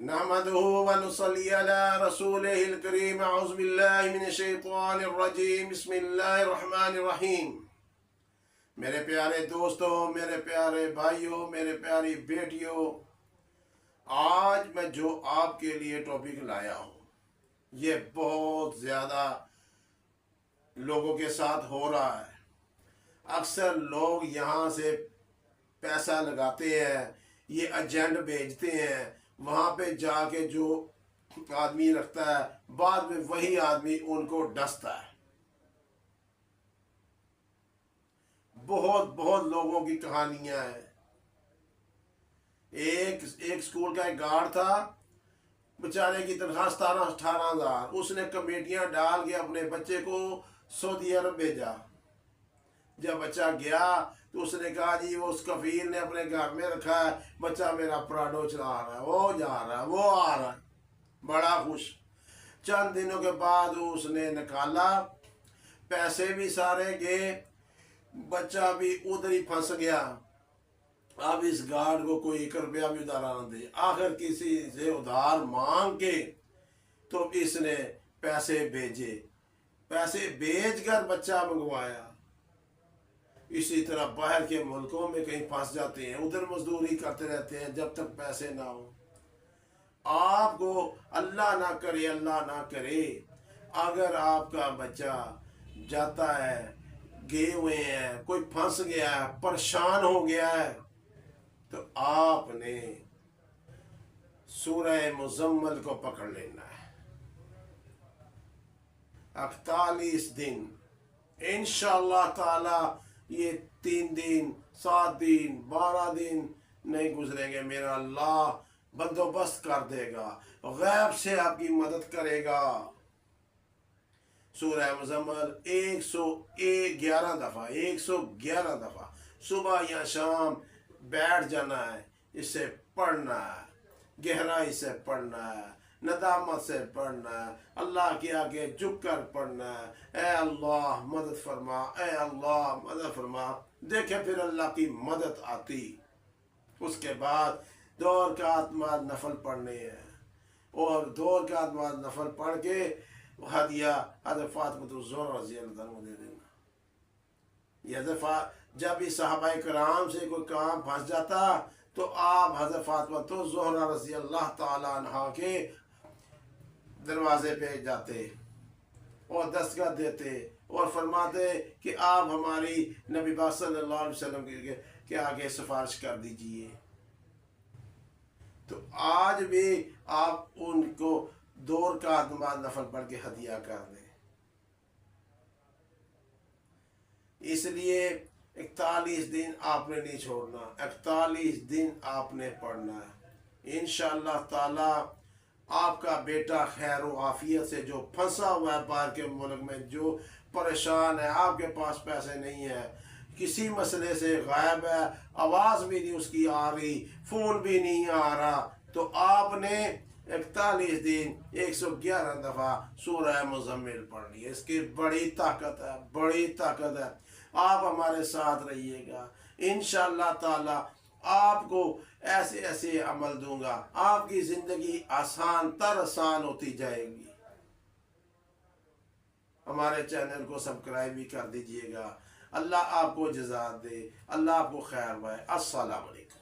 नहमदुहु व नुसल्ली अला रसूलिहिल करीम। अऊज़ु बिल्लाहि मिनश शैतानिर रजीम। बिस्मिल्लाहिर रहमानिर रहीम। मेरे प्यारे दोस्तों, मेरे प्यारे भाइयों, मेरे प्यारी बेटियों, आज मैं जो आपके लिए टॉपिक लाया हूँ, ये बहुत ज़्यादा लोगों के साथ हो रहा है। अक्सर लोग यहाँ से पैसा लगाते हैं, ये एजेंट भेजते हैं, वहाँ पे जाके जो आदमी रखता है, बाद में वही आदमी उनको डसता है। बहुत बहुत लोगों की कहानियां हैं। एक स्कूल का एक गार्ड था, बेचारे की तनख्वाह 17-18 हज़ार। उसने कमेटियां डाल के अपने बच्चे को सऊदी अरब भेजा। जब बच्चा गया तो उसने कहा जी वो उस कफील ने अपने घर में रखा है, बच्चा मेरा प्राडो चला रहा है, वो जा रहा है, वो आ रहा है, बड़ा खुश। चंद दिनों के बाद उसने निकाला, पैसे भी सारे गए, बच्चा भी उधर ही फंस गया। अब इस गार्ड को कोई 1 रुपया भी उधार न दे। आखिर किसी से उधार मांग के तो इसने पैसे भेजे, पैसे भेजकर बच्चा मंगवाया। इसी तरह बाहर के मुल्कों में कहीं फंस जाते हैं, उधर मजदूरी करते रहते हैं जब तक पैसे ना हो। आपको अल्लाह ना करे, अल्लाह ना करे, अगर आपका बच्चा जाता है, गए हुए हैं, कोई फंस गया है, परेशान हो गया है, तो आपने सूरह मुज़म्मिल को पकड़ लेना है। 41 दिन इंशाअल्लाह ताला, ये 3 दिन 7 दिन 12 दिन नहीं गुजरेंगे, मेरा अल्लाह बंदोबस्त कर देगा, गैब से आपकी मदद करेगा। सूरह मुज़म्मिल 111 दफ़ा 111 दफ़ा सुबह या शाम बैठ जाना है, इसे पढ़ना है, गहराई से पढ़ना है, नदामत से पढ़ना है, अल्लाह के आगे झुक कर पढ़ना है। ए अल्लाह मदद फरमा, ए अल्लाह मदद फरमा। देखे फिर अल्लाह की मदद आती। उसके बाद 2 रकात नफल पढ़ने हैं, और 2 रकात नफल पढ़ के हदिया हज़रत फातिमा ज़हरा रज़ी अल्लाह अन्हा को दे देना। ये जब इस सहाबा कराम से कोई काम फंस जाता तो आप हज़रत फातिमा ज़हरा रज़ी अल्लाह ताला अन्हा के दरवाजे पे जाते और दस्तखत देते और फरमाते कि आप हमारी नबी पाक सल्लल्लाहु अलैहि वसल्लम के आगे सिफारिश कर दीजिए। तो आज भी आप उनको 2 रकात नमाज नफल पढ़ के हदिया कर दें। इसलिए 41 दिन आपने नहीं छोड़ना, 41 दिन आपने पढ़ना है। इंशाअल्लाह ताला आपका बेटा खैर व आफियत से, जो फंसा हुआ है बाहर के मुल्क में, जो परेशान है, आपके पास पैसे नहीं है, किसी मसले से गायब है, आवाज़ भी नहीं उसकी आ रही, फ़ोन भी नहीं आ रहा, तो आपने 41 दिन 111 दफ़ा सूरह मुज़म्मिल पढ़नी है। इसकी बड़ी ताकत है, बड़ी ताकत है। आप हमारे साथ रहिएगा, इंशाअल्लाह ताला आपको ऐसे ऐसे अमल दूंगा, आपकी ज़िंदगी आसान तर आसान होती जाएगी। हमारे चैनल को सब्सक्राइब भी कर दीजिएगा। अल्लाह आपको जज़ा दे, अल्लाह आपको खैर पाए। अस्सलाम वालेकुम।